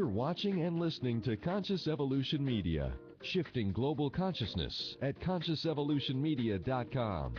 You're watching and listening to Conscious Evolution Media, shifting global consciousness at consciousevolutionmedia.com.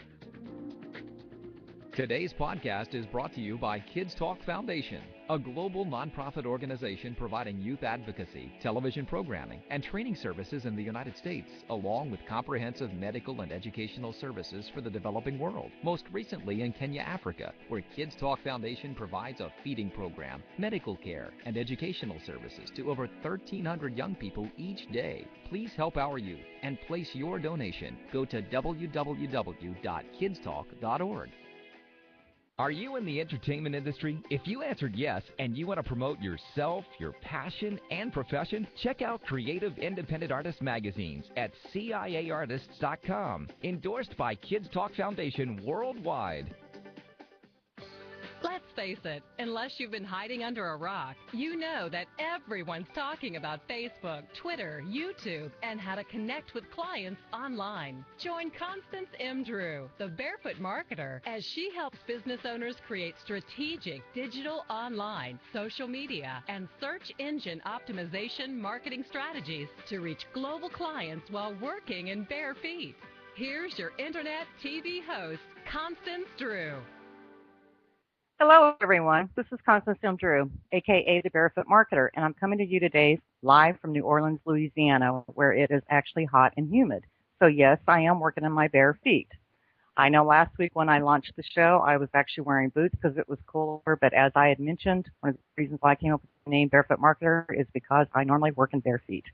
Today's podcast is brought to you by Kids Talk Foundation, a global nonprofit organization providing youth advocacy, television programming, and training services in the United States, along with comprehensive medical and educational services for the developing world, most recently in Kenya, Africa, where Kids Talk Foundation provides a feeding program, medical care, and educational services to over 1,300 young people each day. Please help our youth and place your donation. Go to www.kidstalk.org. Are you in the entertainment industry? If you answered yes and you want to promote yourself, your passion, and profession, check out Creative Independent Artist magazines at CIAartists.com. Endorsed by Kids Talk Foundation worldwide. Let's face it, unless you've been hiding under a rock, you know that everyone's talking about Facebook, Twitter, YouTube, and how to connect with clients online. Join Constance M. Drew, the Barefoot Marketer, as she helps business owners create strategic digital, online, social media, and search engine optimization marketing strategies to reach global clients while working in bare feet. Here's your Internet TV host, Constance Drew. Hello, everyone. This is Constance M. Drew, a.k.a. the Barefoot Marketer, and I'm coming to you today live from New Orleans, Louisiana, where it is actually hot and humid. So, yes, I am working in my bare feet. I know last week when I launched the show, I was actually wearing boots because it was cooler, but as I had mentioned, one of the reasons why I came up with the name Barefoot Marketer is because I normally work in bare feet.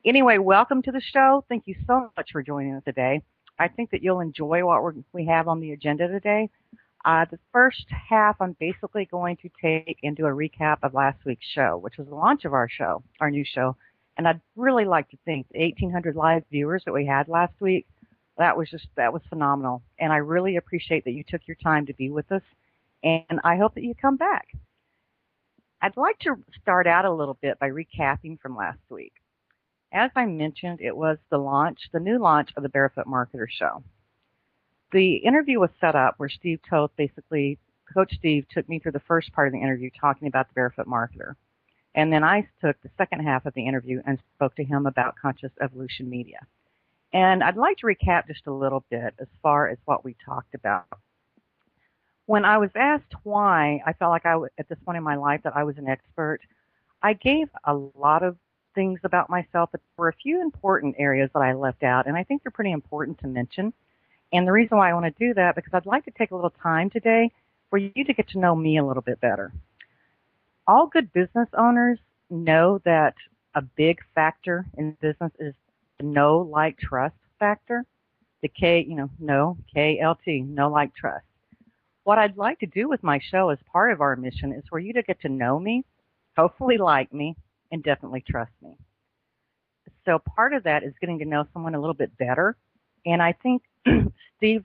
Anyway, welcome to the show. Thank you so much for joining us today. I think that you'll enjoy what we have on the agenda today. The first half, I'm basically going to take and do a recap of last week's show, which was the launch of our show, our new show. And I'd really like to thank the 1,800 live viewers that we had last week. That was phenomenal. And I really appreciate that you took your time to be with us. And I hope that you come back. I'd like to start out a little bit by recapping from last week. As I mentioned, it was the new launch of the Barefoot Marketer show. The interview was set up where Steve Toth, basically, Coach Steve took me through the first part of the interview talking about the Barefoot Marketer. And then I took the second half of the interview and spoke to him about Conscious Evolution Media. And I'd like to recap just a little bit as far as what we talked about. When I was asked why I felt like at this point in my life that I was an expert, I gave a lot of things about myself, but there were a few important areas that I left out, and I think they're pretty important to mention. And the reason why I want to do that, because I'd like to take a little time today for you to get to know me a little bit better. All good business owners know that a big factor in business is the know, like, trust factor. The know, K-L-T, know, like, trust. What I'd like to do with my show as part of our mission is for you to get to know me, hopefully like me, and definitely trust me. So part of that is getting to know someone a little bit better. And I think Steve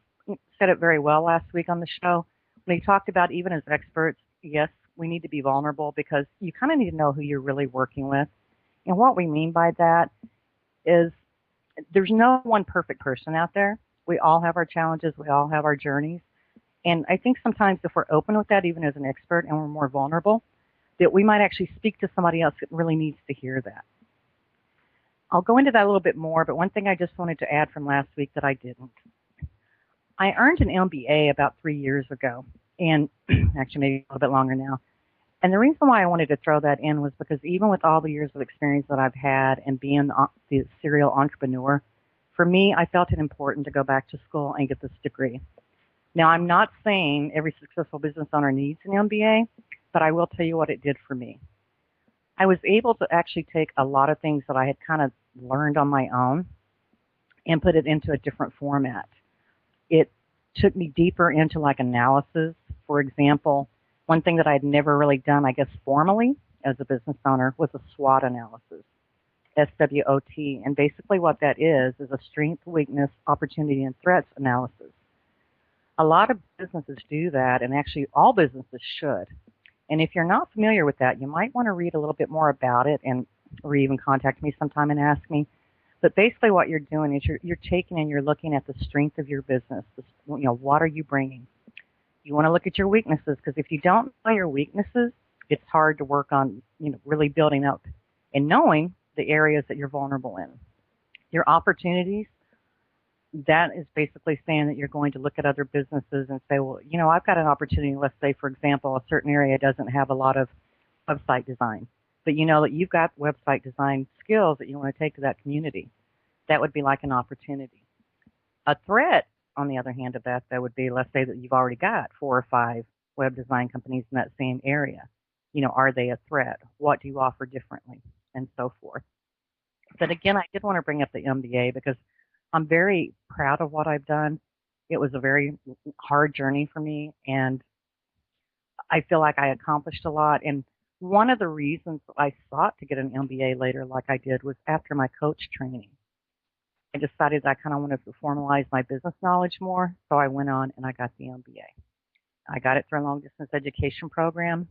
said it very well last week on the show when he talked about, even as experts, yes, we need to be vulnerable because you kind of need to know who you're really working with. And what we mean by that is there's no one perfect person out there. We all have our challenges. We all have our journeys. And I think sometimes if we're open with that, even as an expert, and we're more vulnerable, that we might actually speak to somebody else that really needs to hear that. I'll go into that a little bit more, but one thing I just wanted to add from last week that I didn't. I earned an MBA about 3 years ago, and actually maybe a little bit longer now. And the reason why I wanted to throw that in was because even with all the years of experience that I've had and being the serial entrepreneur, for me, I felt it important to go back to school and get this degree. Now, I'm not saying every successful business owner needs an MBA, but I will tell you what it did for me. I was able to actually take a lot of things that I had kind of learned on my own and put it into a different format. It took me deeper into like analysis. For example, one thing that I had never really done, I guess formally as a business owner, was a SWOT analysis, SWOT. And basically what that is a strength, weakness, opportunity, and threats analysis. A lot of businesses do that, and actually all businesses should. And if you're not familiar with that, you might want to read a little bit more about it or even contact me sometime and ask me. But basically what you're doing is you're taking and you're looking at the strength of your business. What are you bringing? You want to look at your weaknesses, because if you don't know your weaknesses, it's hard to work on, really building up and knowing the areas that you're vulnerable in. Your opportunities, that is basically saying that you're going to look at other businesses and say, well, I've got an opportunity. Let's say, for example, a certain area doesn't have a lot of website design, but you know that you've got website design skills that you want to take to that community. That would be like an opportunity. A threat, on the other hand of that would be, let's say that you've already got 4 or 5 web design companies in that same area. Are they a threat? What do you offer differently? And so forth. But again, I did want to bring up the MBA because I'm very proud of what I've done. It was a very hard journey for me, and I feel like I accomplished a lot. And one of the reasons I sought to get an MBA later like I did was after my coach training. I decided I kind of wanted to formalize my business knowledge more, so I went on and I got the MBA. I got it through a long-distance education program,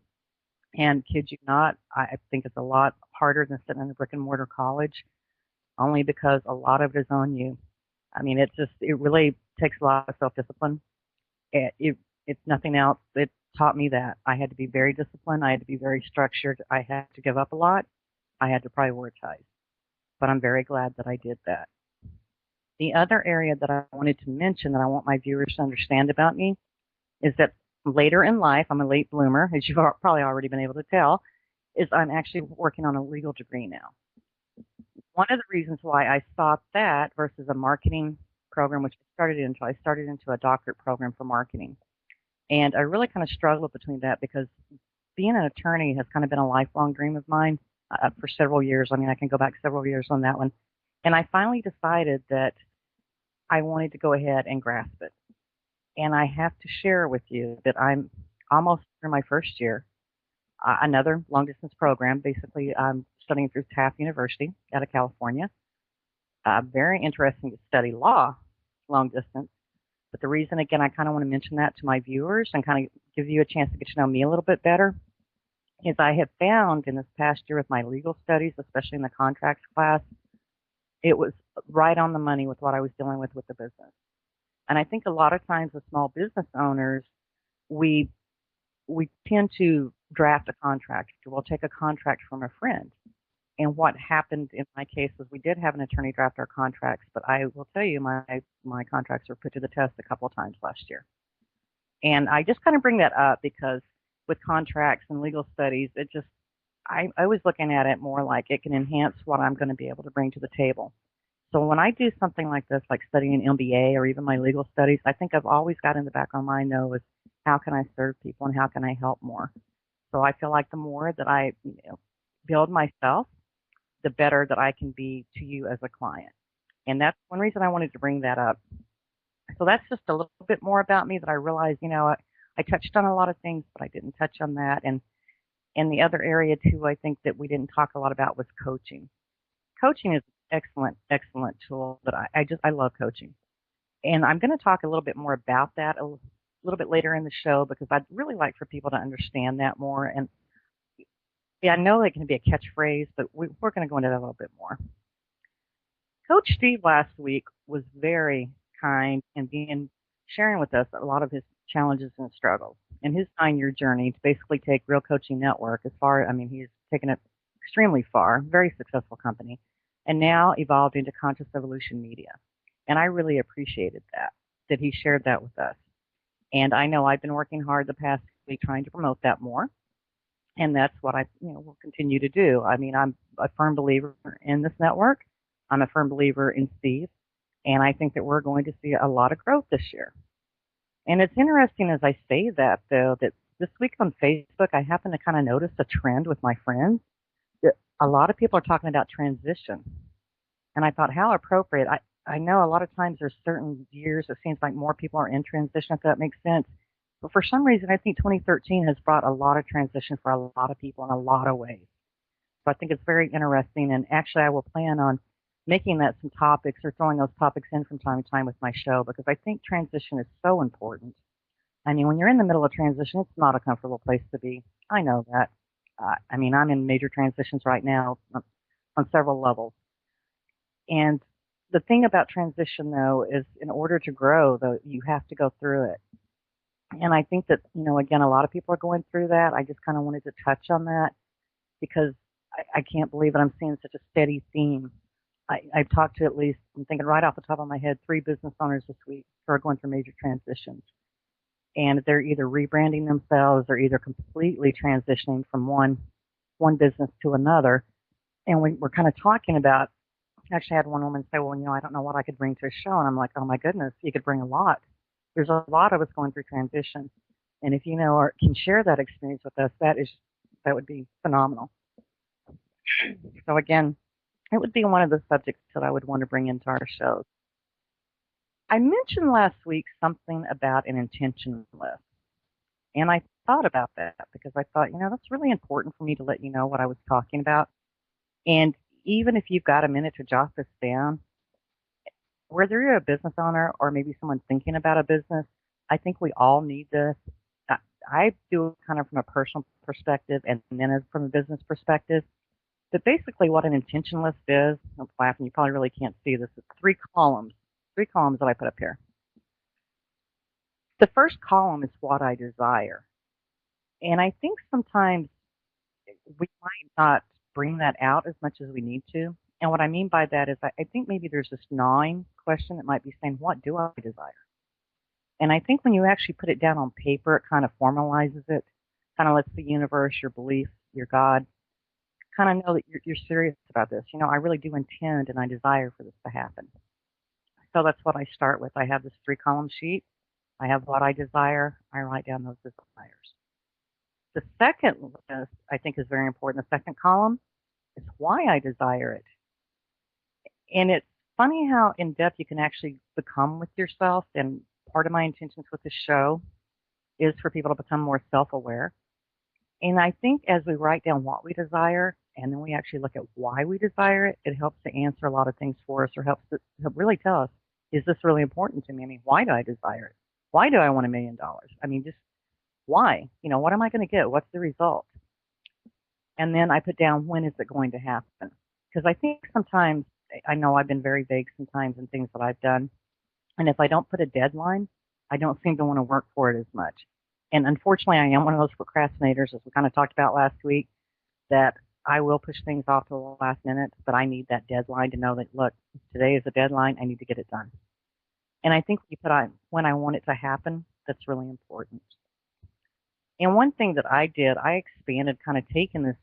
and kid you not, I think it's a lot harder than sitting in a brick-and-mortar college, only because a lot of it is on you. I mean, it really takes a lot of self-discipline. It's nothing else. It taught me that. I had to be very disciplined. I had to be very structured. I had to give up a lot. I had to prioritize. But I'm very glad that I did that. The other area that I wanted to mention that I want my viewers to understand about me is that later in life, I'm a late bloomer, as you've probably already been able to tell, is I'm actually working on a legal degree now. One of the reasons why I sought that versus a marketing program, which I started into a doctorate program for marketing. And I really kind of struggled between that because being an attorney has kind of been a lifelong dream of mine for several years. I mean, I can go back several years on that one. And I finally decided that I wanted to go ahead and grasp it. And I have to share with you that I'm almost through my first year, another long-distance program. Basically, I'm studying through Taft University out of California. Very interesting to study law long distance. But the reason, again, I kind of want to mention that to my viewers and kind of give you a chance to get to know me a little bit better is I have found in this past year with my legal studies, especially in the contracts class, it was right on the money with what I was dealing with the business. And I think a lot of times with small business owners, we tend to draft a contract. We'll take a contract from a friend. And what happened in my case was we did have an attorney draft our contracts, but I will tell you my contracts were put to the test a couple of times last year. And I just kind of bring that up because with contracts and legal studies, I was looking at it more like it can enhance what I'm going to be able to bring to the table. So when I do something like this, like studying an MBA or even my legal studies, I think I've always got in the back of my mind, though, is how can I serve people and how can I help more? So I feel like the more that I build myself, the better that I can be to you as a client. And that's one reason I wanted to bring that up. So that's just a little bit more about me that I realized, I touched on a lot of things, but I didn't touch on that. And the other area, too, I think that we didn't talk a lot about was coaching. Coaching is an excellent tool that I love coaching. And I'm going to talk a little bit more about that a little bit later in the show because I'd really like for people to understand that more. And yeah, I know it can be a catchphrase, but we're going to go into that a little bit more. Coach Steve last week was very kind and sharing with us a lot of his challenges and struggles in his 9-year journey to basically take Real Coaching Network he's taken it extremely far, very successful company, and now evolved into Conscious Evolution Media. And I really appreciated that he shared that with us. And I know I've been working hard the past week trying to promote that more. And that's what I will continue to do. I mean, I'm a firm believer in this network. I'm a firm believer in Steve. And I think that we're going to see a lot of growth this year. And it's interesting as I say that, though, that this week on Facebook, I happen to kind of notice a trend with my friends. That a lot of people are talking about transition. And I thought, how appropriate. I know a lot of times there's certain years it seems like more people are in transition, if that makes sense. But for some reason, I think 2013 has brought a lot of transition for a lot of people in a lot of ways. So I think it's very interesting. And actually, I will plan on making that some topics or throwing those topics in from time to time with my show because I think transition is so important. I mean, when you're in the middle of transition, it's not a comfortable place to be. I know that. I'm in major transitions right now on several levels. And the thing about transition, though, is in order to grow, though, you have to go through it. And I think that, again, a lot of people are going through that. I just kind of wanted to touch on that because I can't believe that I'm seeing such a steady theme. I've talked to at least, I'm thinking right off the top of my head, 3 business owners this week who are going through major transitions. And they're either rebranding themselves or either completely transitioning from one business to another. And we're kind of talking about, actually I had one woman say, well, I don't know what I could bring to a show. And I'm like, oh my goodness, you could bring a lot. There's a lot of us going through transition. And if you know or can share that experience with us, that would be phenomenal. So again, it would be one of the subjects that I would want to bring into our shows. I mentioned last week something about an intention list. And I thought about that because I thought, that's really important for me to let you know what I was talking about. And even if you've got a minute to jot this down, whether you're a business owner or maybe someone thinking about a business, I think we all need this. I do it kind of from a personal perspective and then from a business perspective. But basically what an intention list is, I'm laughing, you probably really can't see this, it's 3 columns that I put up here. The first column is what I desire. And I think sometimes we might not bring that out as much as we need to. And what I mean by that is I think maybe there's this gnawing question that might be saying, what do I desire? And I think when you actually put it down on paper, it kind of formalizes it, kind of lets the universe, your beliefs, your God, kind of know that you're serious about this. I really do intend and I desire for this to happen. So that's what I start with. I have this 3-column sheet. I have what I desire. I write down those desires. The second list, I think, is very important. The second column is why I desire it. And it's funny how in-depth you can actually become with yourself. And part of my intentions with the show is for people to become more self-aware. And I think as we write down what we desire and then we actually look at why we desire it, it helps to answer a lot of things for us or help really tell us, is this really important to me? I mean, why do I desire it? Why do I want $1 million? I mean, just why? What am I going to get? What's the result? And then I put down, when is it going to happen? Because I think sometimes, I know I've been very vague sometimes in things that I've done. And if I don't put a deadline, I don't seem to want to work for it as much. And unfortunately, I am one of those procrastinators, as we kind of talked about last week, that I will push things off to the last minute, but I need that deadline to know that, look, today is a deadline, I need to get it done. And I think when you put on when I want it to happen, that's really important. And one thing that I did, I expanded, kind of taking this,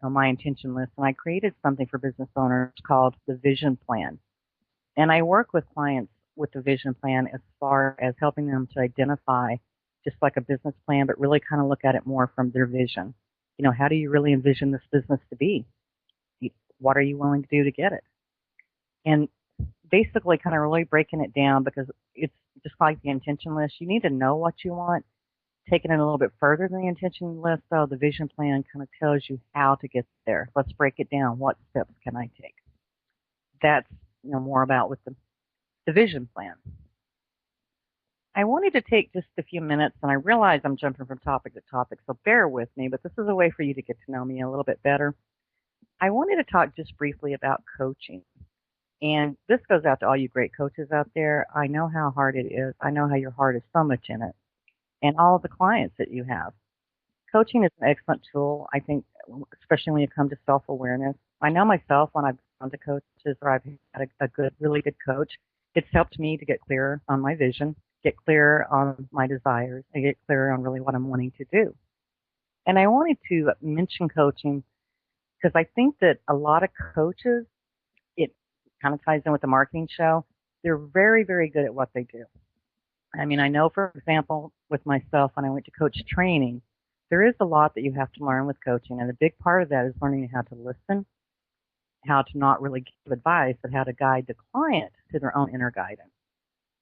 my intention list, and I created something for business owners called the Vision Plan. And I work with clients with the Vision Plan as far as helping them to identify just like a business plan, but really kind of look at it more from their vision. How do you really envision this business to be? What are you willing to do to get it? And basically kind of really breaking it down, because it's just like the intention list. You need to know what you want. Taking it a little bit further than the intention list, though, the Vision Plan kind of tells you how to get there. Let's break it down. What steps can I take? That's more about with the Vision Plan. I wanted to take just a few minutes, and I realize I'm jumping from topic to topic, so bear with me, but this is a way for you to get to know me a little bit better. I wanted to talk just briefly about coaching. And this goes out to all you great coaches out there. I know how hard it is. I know how your heart is so much in it. And all of the clients that you have. Coaching is an excellent tool, I think, especially when you come to self-awareness. I know myself when I've gone to coaches or I've had a really good coach, it's helped me to get clearer on my vision, get clearer on my desires, and get clearer on really what I'm wanting to do. And I wanted to mention coaching because I think that a lot of coaches, it kind of ties in with the marketing show, they're very, very good at what they do. I mean, I know, for example, with myself, when I went to coach training, there is a lot that you have to learn with coaching. And a big part of that is learning how to listen, how to not really give advice, but how to guide the client to their own inner guidance.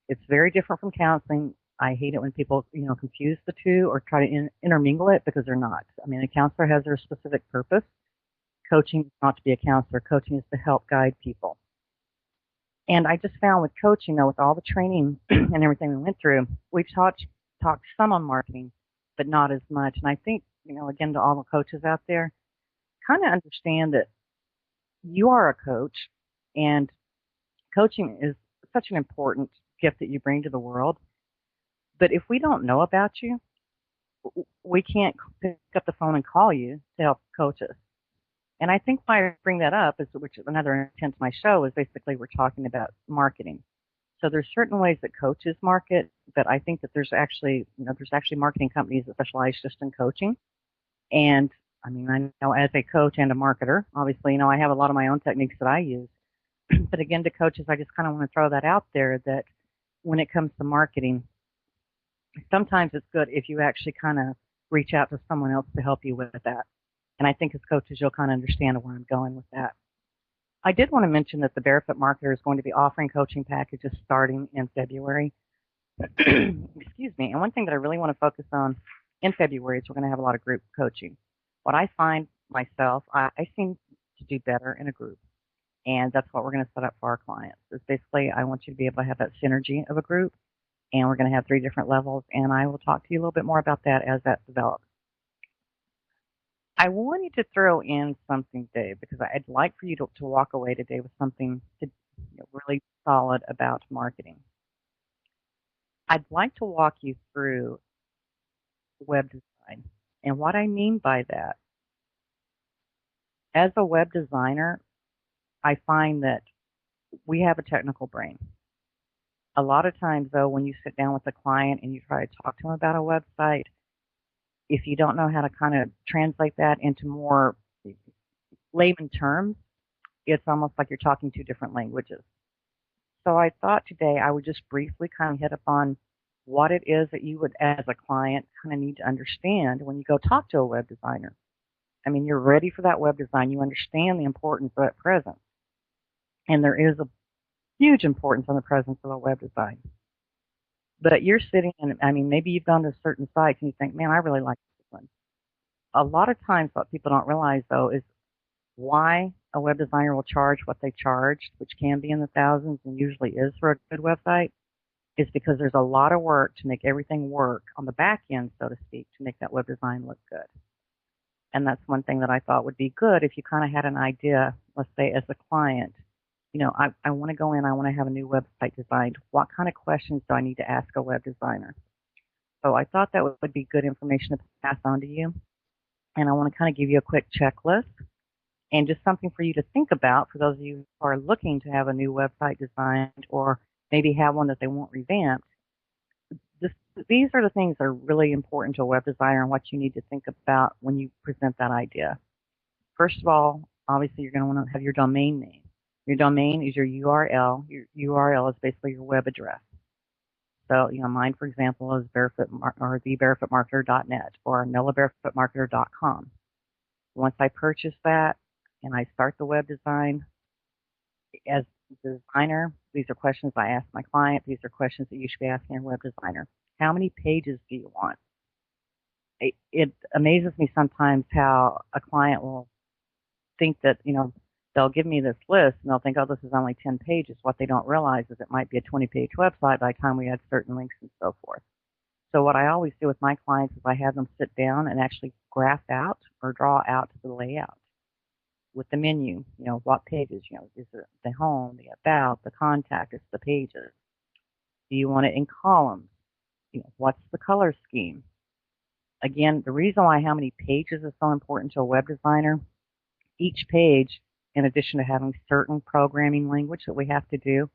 It's very different from counseling. I hate it when people, confuse the two or try to intermingle it, because they're not. I mean, a counselor has their specific purpose. Coaching is not to be a counselor. Coaching is to help guide people. And I just found with coaching, though, with all the training and everything we went through, we've talked some on marketing, but not as much. And I think, again, to all the coaches out there, kind of understand that you are a coach, and coaching is such an important gift that you bring to the world. But if we don't know about you, we can't pick up the phone and call you to help coach us. And I think why I bring that up is, which is another intent to my show, is basically we're talking about marketing. So there's certain ways that coaches market, but I think that there's actually marketing companies that specialize just in coaching. And I mean, I know as a coach and a marketer, obviously, I have a lot of my own techniques that I use. But again, to coaches, I just kind of want to throw that out there that when it comes to marketing, sometimes it's good if you actually kind of reach out to someone else to help you with that. And I think as coaches, you'll kind of understand where I'm going with that. I did want to mention that the Barefoot Marketer is going to be offering coaching packages starting in February. Excuse me. And one thing that I really want to focus on in February is we're going to have a lot of group coaching. What I find myself, I seem to do better in a group. And that's what we're going to set up for our clients. Is basically, I want you to be able to have that synergy of a group. And we're going to have 3 different levels. And I will talk to you a little bit more about that as that develops. I wanted to throw in something, Dave, because I'd like for you to walk away today with something really solid about marketing. I'd like to walk you through web design. And what I mean by that, as a web designer, I find that we have a technical brain. A lot of times, though, when you sit down with a client and you try to talk to them about a website, if you don't know how to kind of translate that into more layman terms, it's almost like you're talking 2 different languages. So I thought today I would just briefly kind of hit upon what it is that you would, as a client, kind of need to understand when you go talk to a web designer. I mean, you're ready for that web design. You understand the importance of that presence. And there is a huge importance on the presence of a web design. But you're sitting and, I mean, maybe you've gone to certain sites and you think, man, I really like this one. A lot of times what people don't realize, though, is why a web designer will charge what they charge, which can be in the thousands and usually is for a good website, is because there's a lot of work to make everything work on the back end, so to speak, to make that web design look good. And that's one thing that I thought would be good if you kind of had an idea, let's say as a client, I want to go in, I want to have a new website designed. What kind of questions do I need to ask a web designer? So I thought that would be good information to pass on to you. And I want to kind of give you a quick checklist and just something for you to think about for those of you who are looking to have a new website designed or maybe have one that they want revamped. These are the things that are really important to a web designer and what you need to think about when you present that idea. First of all, obviously you're going to want to have your domain name. Your domain is your URL. Your URL is basically your web address. So, mine, for example, is thebarefootmarketer.net or NolaBarefootMarketer.com. Once I purchase that and I start the web design, as a designer, these are questions I ask my client. These are questions that you should be asking your web designer. How many pages do you want? It amazes me sometimes how a client will think that, they'll give me this list and they'll think, oh, this is only 10 pages. What they don't realize is it might be a 20-page website by the time we add certain links and so forth. So what I always do with my clients is I have them sit down and actually graph out or draw out the layout with the menu. What pages, is it the home, the about, the contact, it's the pages. Do you want it in columns? What's the color scheme? Again, the reason why how many pages is so important to a web designer, each page, in addition to having certain programming language that we have to do,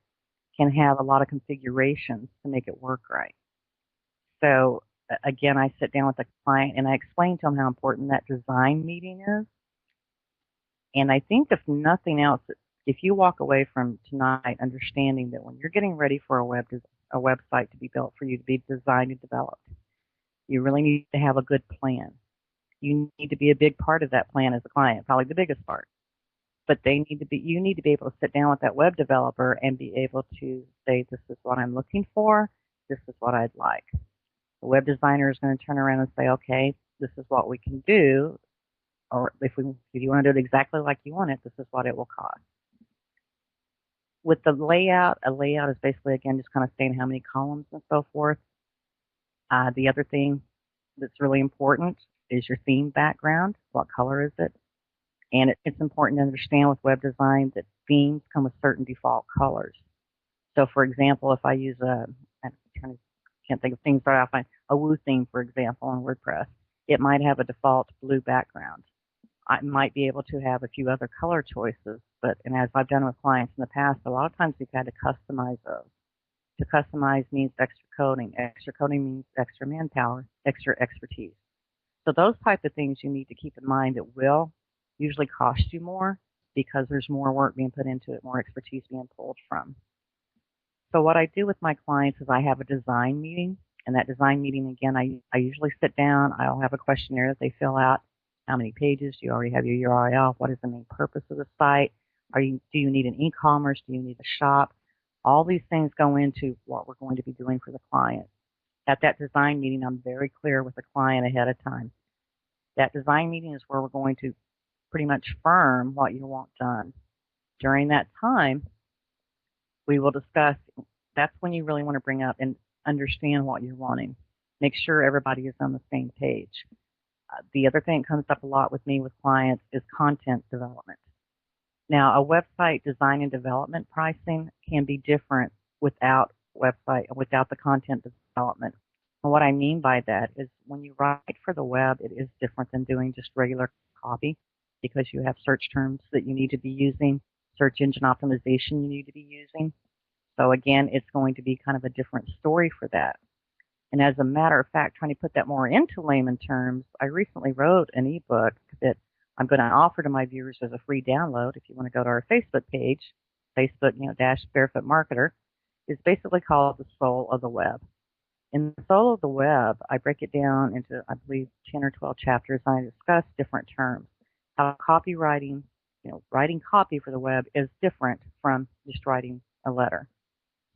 can have a lot of configurations to make it work right. So again, I sit down with the client and I explain to them how important that design meeting is. And I think if nothing else, if you walk away from tonight understanding that when you're getting ready for a website to be built for you to be designed and developed, you really need to have a good plan. You need to be a big part of that plan as a client, probably the biggest part. But you need to be able to sit down with that web developer and be able to say, this is what I'm looking for, this is what I'd like. The web designer is going to turn around and say, okay, this is what we can do, or if you want to do it exactly like you want it, this is what it will cost. With the layout, a layout is basically, again, just kind of saying how many columns and so forth. The other thing that's really important is your theme background. What color is it? And it's important to understand with web design that themes come with certain default colors. So, for example, if I use I'm trying to can't think of things right off. A Woo theme, for example, on WordPress. It might have a default blue background. I might be able to have a few other color choices, and as I've done with clients in the past, a lot of times we've had to customize those. To customize means extra coding. Extra coding means extra manpower, extra expertise. So those type of things you need to keep in mind that will usually cost you more because there's more work being put into it, more expertise being pulled from. So what I do with my clients is I have a design meeting, and that design meeting, again, I usually sit down. I'll have a questionnaire that they fill out. How many pages? Do you already have your URL? What is the main purpose of the site? Do you need an e-commerce? Do you need a shop? All these things go into what we're going to be doing for the client. At that design meeting, I'm very clear with the client ahead of time. That design meeting is where we're going to pretty much firm what you want done. During that time, we will discuss. That's when you really want to bring up and understand what you're wanting. Make sure everybody is on the same page. The other thing that comes up a lot with me with clients is content development. Now, a website design and development pricing can be different without the content development. And what I mean by that is when you write for the web, it is different than doing just regular copy because you have search terms that you need to be using, search engine optimization you need to be using. So again, it's going to be kind of a different story for that. And as a matter of fact, trying to put that more into layman terms, I recently wrote an ebook that I'm going to offer to my viewers as a free download. If you want to go to our Facebook page, Facebook, _Barefoot Marketer, is basically called The Soul of the Web. In The Soul of the Web, I break it down into, I believe, 10 or 12 chapters, and I discuss different terms. How copywriting, writing copy for the web is different from just writing a letter.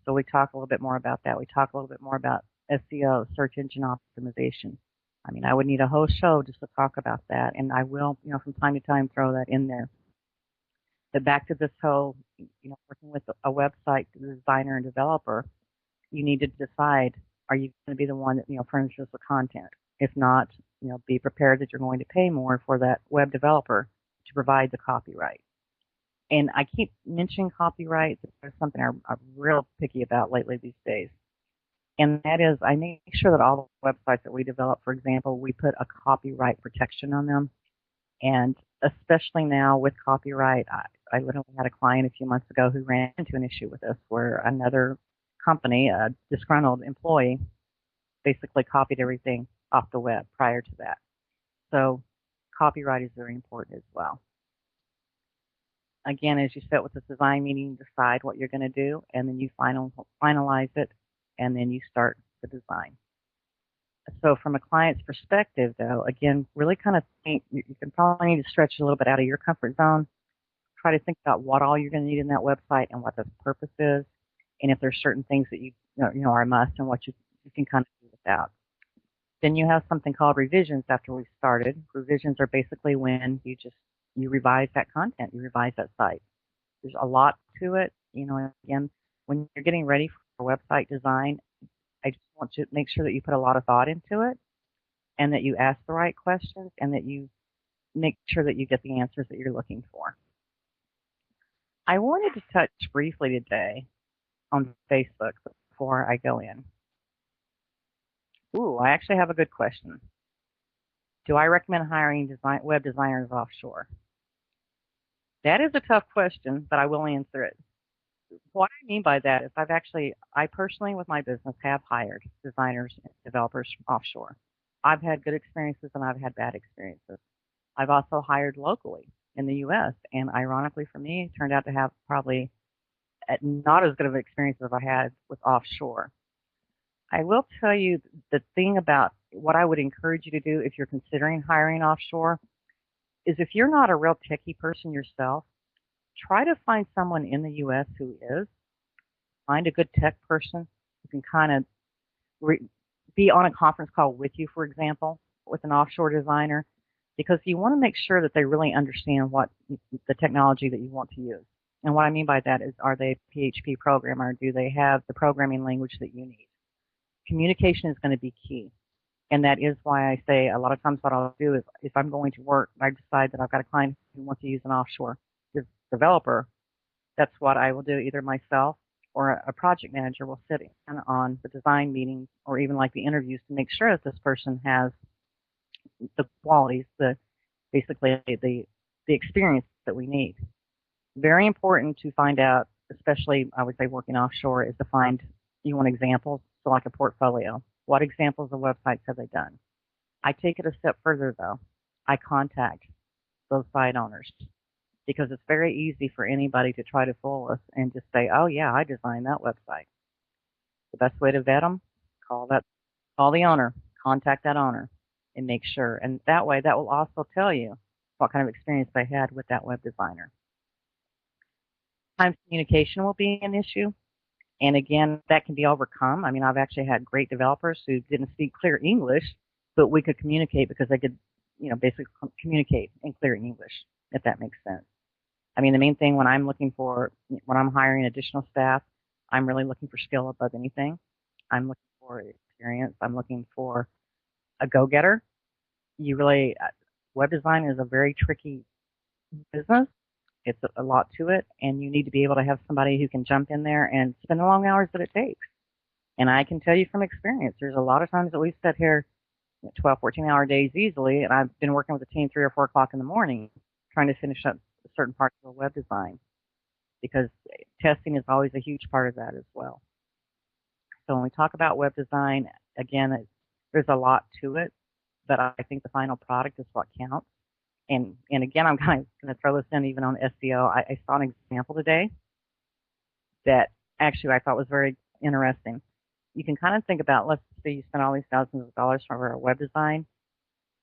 So we talk a little bit more about that. We talk a little bit more about SEO, search engine optimization. I mean, I would need a whole show just to talk about that, and I will, from time to time, throw that in there. But back to this whole, working with a website designer and developer, you need to decide, are you going to be the one that, furnishes the content? If not, be prepared that you're going to pay more for that web developer to provide the copyright. And I keep mentioning copyright. There's something I'm real picky about lately these days. And that is, I make sure that all the websites that we develop, for example, we put a copyright protection on them. And especially now with copyright, I literally had a client a few months ago who ran into an issue with this where another company, a disgruntled employee, basically copied everything off the web prior to that. So copyright is very important as well. Again, as you sit with the design meeting, decide what you're going to do, and then you finalize it, and then you start the design. So from a client's perspective, though, again, really kind of think, you can probably need to stretch a little bit out of your comfort zone. Try to think about what all you're going to need in that website and what the purpose is, and if there's certain things that you know are a must and what you can kind of do without. Then you have something called revisions after we've started. Revisions are basically when you revise that content, you revise that site. There's a lot to it. Again, when you're getting ready for website design, I just want to make sure that you put a lot of thought into it and that you ask the right questions and that you make sure that you get the answers that you're looking for. I wanted to touch briefly today on Facebook before I go in. I actually have a good question. Do I recommend hiring web designers offshore? That is a tough question, but I will answer it. What I mean by that is I personally with my business have hired designers and developers offshore. I've had good experiences and I've had bad experiences. I've also hired locally in the U.S. and ironically for me, it turned out to have probably not as good of an experience as I had with offshore. I will tell you the thing about what I would encourage you to do if you're considering hiring offshore is if you're not a real techie person yourself, try to find someone in the U.S. who is. Find a good tech person who can kind of be on a conference call with you, for example, with an offshore designer, because you want to make sure that they really understand what the technology that you want to use. And what I mean by that is, are they a PHP programmer? Do they have the programming language that you need? Communication is going to be key. And that is why I say a lot of times what I'll do is if I'm going to work, I decide that I've got a client who wants to use an offshore developer, that's what I will do either myself or a project manager will sit in on the design meetings or even like the interviews to make sure that this person has the qualities, basically the experience that we need. Very important to find out, especially I would say working offshore, is to find, you want examples, so like a portfolio. What examples of websites have they done? I take it a step further though. I contact those site owners because it's very easy for anybody to try to fool us and just say, oh yeah, I designed that website. The best way to vet them, call the owner, contact that owner and make sure. And that way that will also tell you what kind of experience they had with that web designer. Sometimes communication will be an issue. And again, that can be overcome. I mean, I've actually had great developers who didn't speak clear English, but we could communicate because they could, basically communicate in clear English, if that makes sense. I mean, the main thing when I'm hiring additional staff, I'm really looking for skill above anything. I'm looking for experience. I'm looking for a go-getter. Web design is a very tricky business. It's a lot to it, and you need to be able to have somebody who can jump in there and spend the long hours that it takes. And I can tell you from experience, there's a lot of times that we've sat here 12, 14-hour days easily, and I've been working with a team 3 or 4 o'clock in the morning trying to finish up certain parts of the web design because testing is always a huge part of that as well. So when we talk about web design, again, there's a lot to it, but I think the final product is what counts. And again, I'm kind of going to throw this in even on SEO. I saw an example today that actually I thought was very interesting. You can kind of think about, let's say you spend all these thousands of dollars for a web design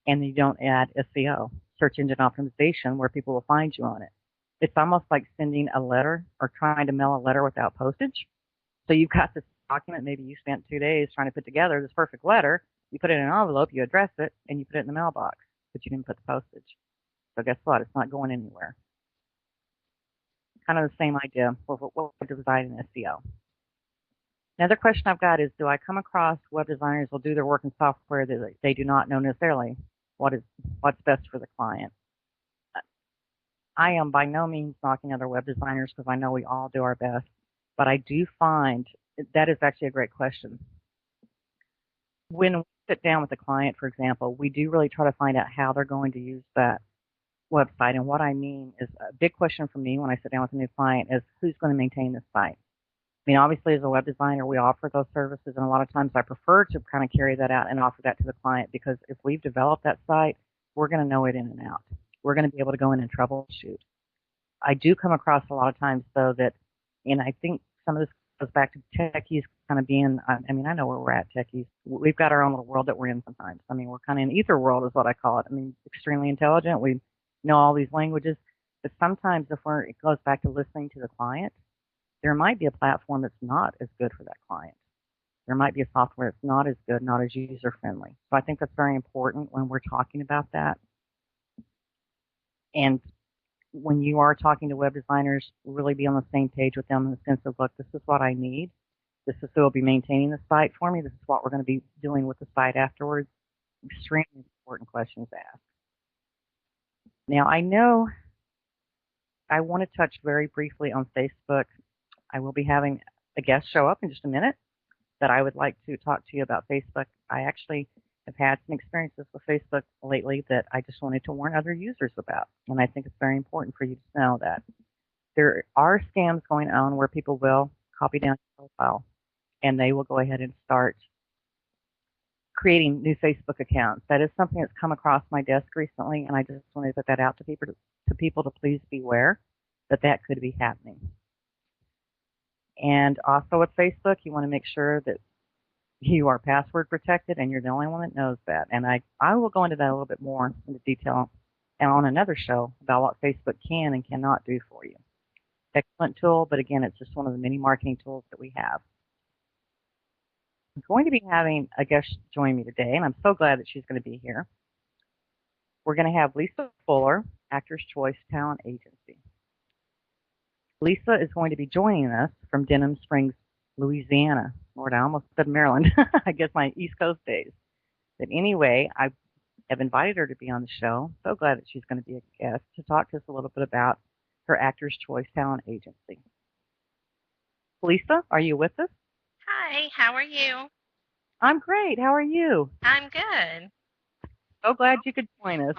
and you don't add SEO, search engine optimization, where people will find you on it. It's almost like sending a letter or trying to mail a letter without postage. So you've got this document, maybe you spent 2 days trying to put together this perfect letter. You put it in an envelope, you address it, and you put it in the mailbox, but you didn't put the postage. So guess what? It's not going anywhere. Kind of the same idea with what we're designing in SEO. Another question I've got is, do I come across web designers who will do their work in software that they do not know necessarily what's best for the client? I am by no means knocking other web designers because I know we all do our best, but I do find that is actually a great question. When we sit down with a client, for example, we do really try to find out how they're going to use that website. And what I mean is, a big question for me when I sit down with a new client is, who's going to maintain this site? I mean, obviously, as a web designer, we offer those services, and a lot of times I prefer to kind of carry that out and offer that to the client because if we've developed that site, we're going to know it in and out. We're going to be able to go in and troubleshoot. I do come across a lot of times, though, that, and I think some of this goes back to techies kind of being, I mean, I know where we're at, techies. We've got our own little world that we're in sometimes. I mean, we're kind of in ether world is what I call it. I mean, extremely intelligent. We know all these languages, but sometimes it goes back to listening to the client, there might be a platform that's not as good for that client. There might be a software that's not as good, not as user-friendly. So I think that's very important when we're talking about that. And when you are talking to web designers, really be on the same page with them in the sense of, look, this is what I need. This is who will be maintaining the site for me. This is what we're going to be doing with the site afterwards. Extremely important questions to ask. Now, I know I want to touch very briefly on Facebook. I will be having a guest show up in just a minute that I would like to talk to you about Facebook. I actually have had some experiences with Facebook lately that I just wanted to warn other users about. And I think it's very important for you to know that there are scams going on where people will copy down your profile and they will go ahead and start creating new Facebook accounts. That is something that's come across my desk recently, and I just wanted to put that out to people to please beware that that could be happening. And also with Facebook, you want to make sure that you are password protected and you're the only one that knows that. And I will go into that a little bit more into detail on another show about what Facebook can and cannot do for you. Excellent tool, but again, it's just one of the many marketing tools that we have. I'm going to be having a guest join me today, and I'm so glad that she's going to be here. We're going to have Lisa Fuller, Actors Choice Talent Agency. Lisa is going to be joining us from Denham Springs, Louisiana. Lord, I almost said Maryland. I guess my East Coast days. But anyway, I have invited her to be on the show. So glad that she's going to be a guest to talk to us a little bit about her Actors Choice Talent Agency. Lisa, are you with us? Hi, how are you? I'm great. How are you? I'm good. So glad you could join us.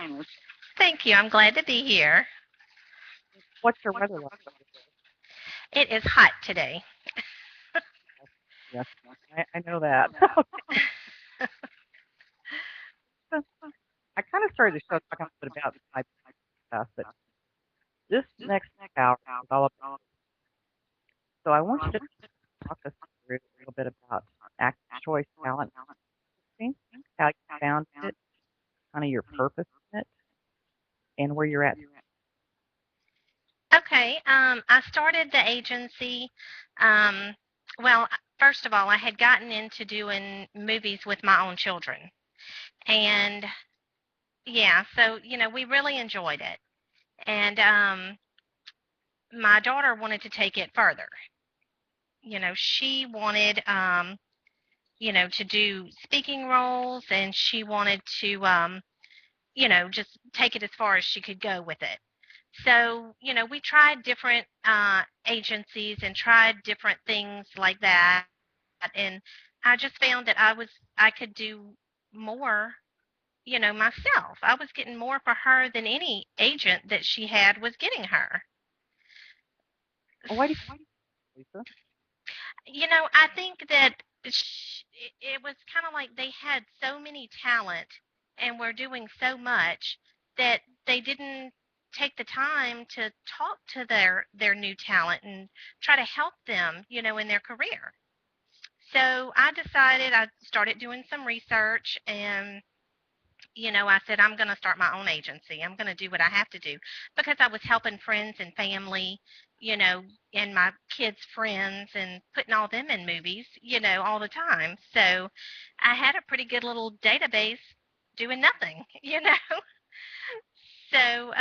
Thank you. I'm glad to be here. What's your weather like? It is hot today. Yes, I know that. I kind of started the show talking a little bit about my stuff, but this next hour is all about. So I want you to talk us through a little bit about active choice talent, how you found it, kind of your purpose in it, and where you're at. Okay, I started the agency. Um, well, first of all, I had gotten into doing movies with my own children. And yeah, so, we really enjoyed it. And my daughter wanted to take it further. She wanted, to do speaking roles and she wanted to, just take it as far as she could go with it. So, we tried different agencies and tried different things like that. And I just found that I could do more, myself. I was getting more for her than any agent that she had was getting her. Why do you, Lisa? I think that it was kind of like they had so many talent and were doing so much that they didn't take the time to talk to their new talent and try to help them, in their career. So I decided I started doing some research and I said, I'm going to start my own agency. I'm going to do what I have to do because I was helping friends and family, and my kids' friends and putting all them in movies, all the time. So I had a pretty good little database doing nothing, So,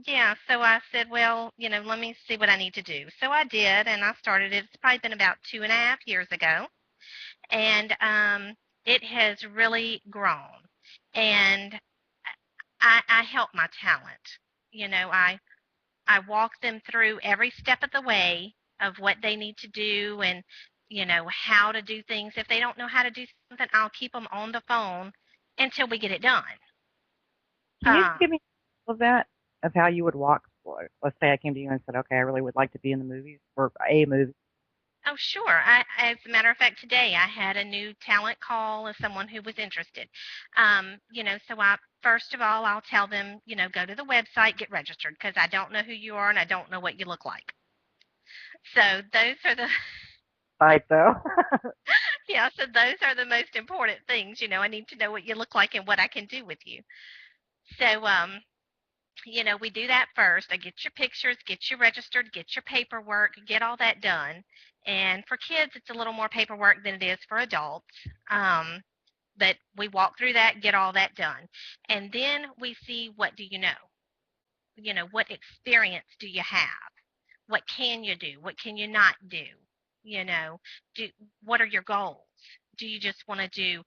yeah, so I said, well, let me see what I need to do. So I did, and I started it. It's probably been about 2.5 years ago, and it has really grown. And I help my talent. I walk them through every step of the way of what they need to do and, how to do things. If they don't know how to do something, I'll keep them on the phone until we get it done. Can you Uh, give me of that of how you would walk for it? Let's say I came to you and said, okay, I really would like to be in the movies or a movie. oh, sure. As a matter of fact, today I had a new talent call of someone who was interested. So first of all, I'll tell them, go to the website, get registered because I don't know who you are and I don't know what you look like. So those are the Right, though. yeah, so those are the most important things. I need to know what you look like and what I can do with you. So we do that first. I get your pictures, get you registered, get your paperwork, get all that done. And for kids, it's a little more paperwork than it is for adults. Um, but we walk through that, get all that done. And then we see what do you know? What experience do you have? What can you do? What can you not do? You know, do what are your goals? Do you just want to do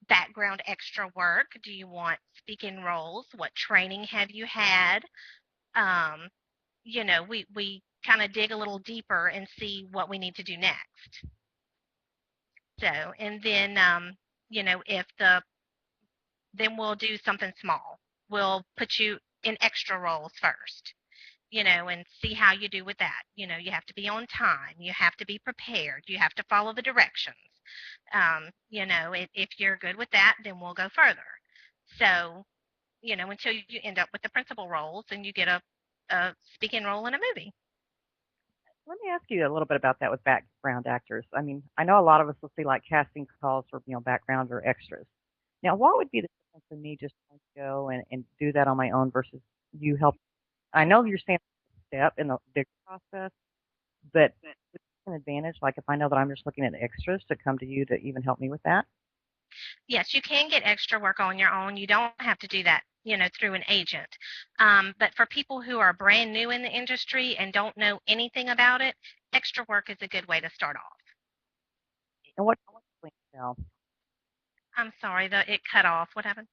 background extra work? Do you want speaking roles? What training have you had? Um, we kind of dig a little deeper and see what we need to do next. So, and then, if then we'll do something small. We'll put you in extra roles first, and see how you do with that. You have to be on time. You have to be prepared. You have to follow the directions. If you're good with that, then we'll go further. So, until you end up with the principal roles and you get a speaking role in a movie. Let me ask you a little bit about that with background actors. I mean, I know a lot of us will see like casting calls for background or extras. Now, what would be the difference in me just trying to go and do that on my own versus you help? I know you're saying step in the big process, but it's an advantage. Like if I know that I'm just looking at extras to come to you to even help me with that. Yes, you can get extra work on your own. You don't have to do that, through an agent. But for people who are brand new in the industry and don't know anything about it, extra work is a good way to start off. And what now? I'm sorry, it cut off. What happened?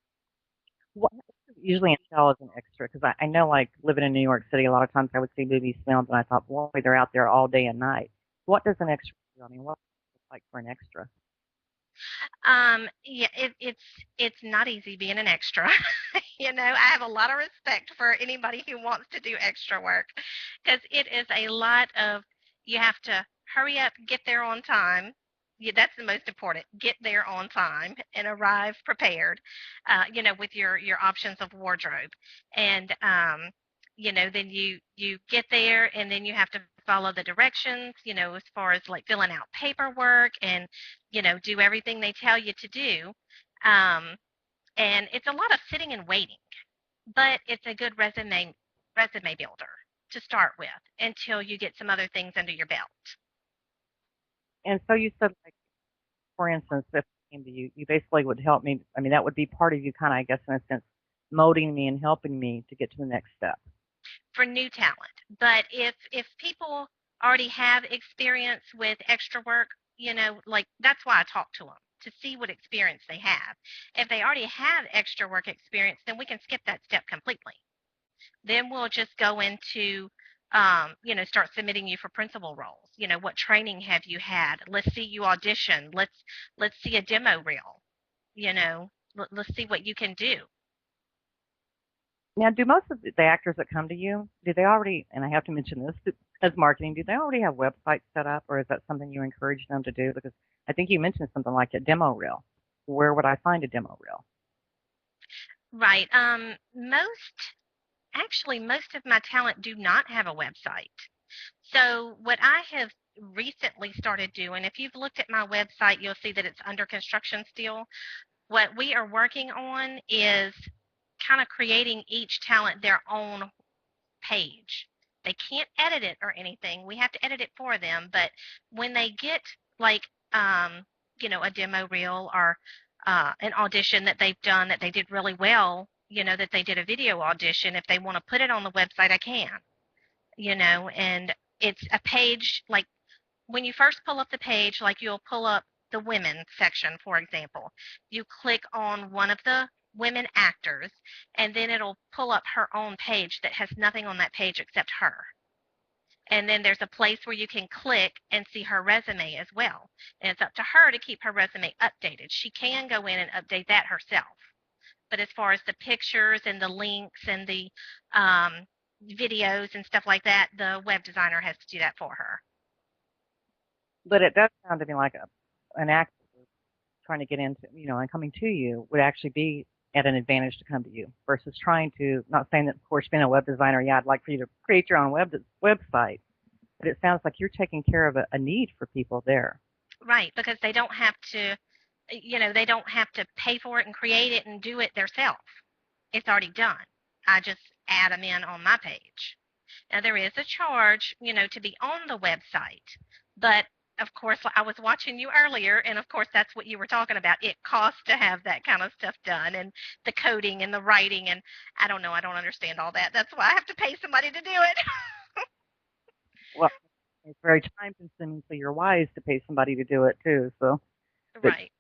What usually entail as an extra? Because I know, like living in New York City, a lot of times I would see movies filmed, and I thought, boy, they're out there all day and night. What does an extra do? I mean, what is it like for an extra? Yeah, it's not easy being an extra. I have a lot of respect for anybody who wants to do extra work because it is a lot of you have to hurry up, get there on time. Yeah, that's the most important. Get there on time and arrive prepared, with your options of wardrobe. And then you get there and then you have to follow the directions, as far as like filling out paperwork and do everything they tell you to do. Um, and it's a lot of sitting and waiting, but it's a good resume builder to start with until you get some other things under your belt. And so you said, like, for instance, if I came to you, you basically would help me. I mean, that would be part of you, kind of, I guess, in a sense, molding me and helping me to get to the next step. For new talent. But if people already have experience with extra work, like that's why I talk to them to see what experience they have. If they already have extra work experience, then we can skip that step completely. Then we'll just go into start submitting you for principal roles. What training have you had? Let's see you audition. Let's see a demo reel. Let's see what you can do. Now, do most of the actors that come to you, do they already, and I have to mention this as marketing, do they already have websites set up, or is that something you encourage them to do? Because I think you mentioned something like a demo reel. Where would I find a demo reel? Right. Most of my talent do not have a website. So what I have recently started doing, if you've looked at my website, you'll see that it's under construction still. What we are working on is kind of creating each talent their own page. They can't edit it or anything. We have to edit it for them. But when they get like, a demo reel or an audition that they've done that they did really well, that they did a video audition, if they want to put it on the website, I can, and it's a page like when you first pull up the page, like you'll pull up the women section, for example. You click on one of the women actors, and then it'll pull up her own page that has nothing on that page except her. And then there's a place where you can click and see her resume as well. And it's up to her to keep her resume updated. She can go in and update that herself. But as far as the pictures and the links and the videos and stuff like that, the web designer has to do that for her. But it does sound to me like an actor trying to get into, and coming to you would actually be at an advantage to come to you versus trying to, not saying that, of course, being a web designer, yeah, I'd like for you to create your own website, but it sounds like you're taking care of a need for people there. Right, because they don't have to, they don't have to pay for it and create it and do it themselves. It's already done. I just add them in on my page. Now, there is a charge, to be on the website, but of course, I was watching you earlier, and of course, that's what you were talking about. It costs to have that kind of stuff done, and the coding and the writing, and I don't know, I don't understand all that. That's why I have to pay somebody to do it. Well, it's very time consuming, so you're wise to pay somebody to do it too. So, right.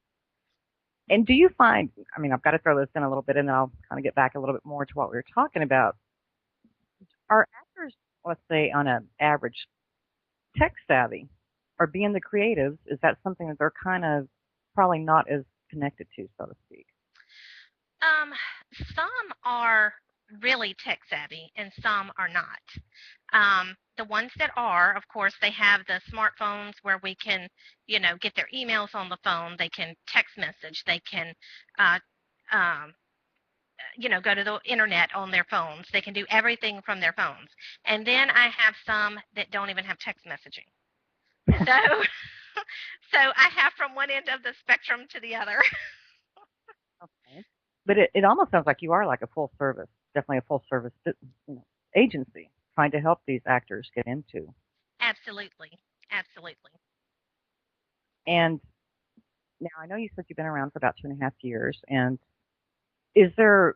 And do you find, I mean, I've got to throw this in a little bit, and then I'll kind of get back a little bit more to what we were talking about. Are actors, let's say, on an average, tech savvy? Or being the creatives, is that something that they're kind of probably not as connected to, so to speak? Some are really tech savvy and some are not. The ones that are, of course, they have the smartphones where we can, get their emails on the phone. They can text message. They can, uh, um, go to the internet on their phones. They can do everything from their phones. And then I have some that don't even have text messaging. So, so I have from one end of the spectrum to the other. Okay. But it almost sounds like you are like a full service, definitely a full service agency trying to help these actors get into. Absolutely. Absolutely. And now I know you said you've been around for about 2.5 years. And do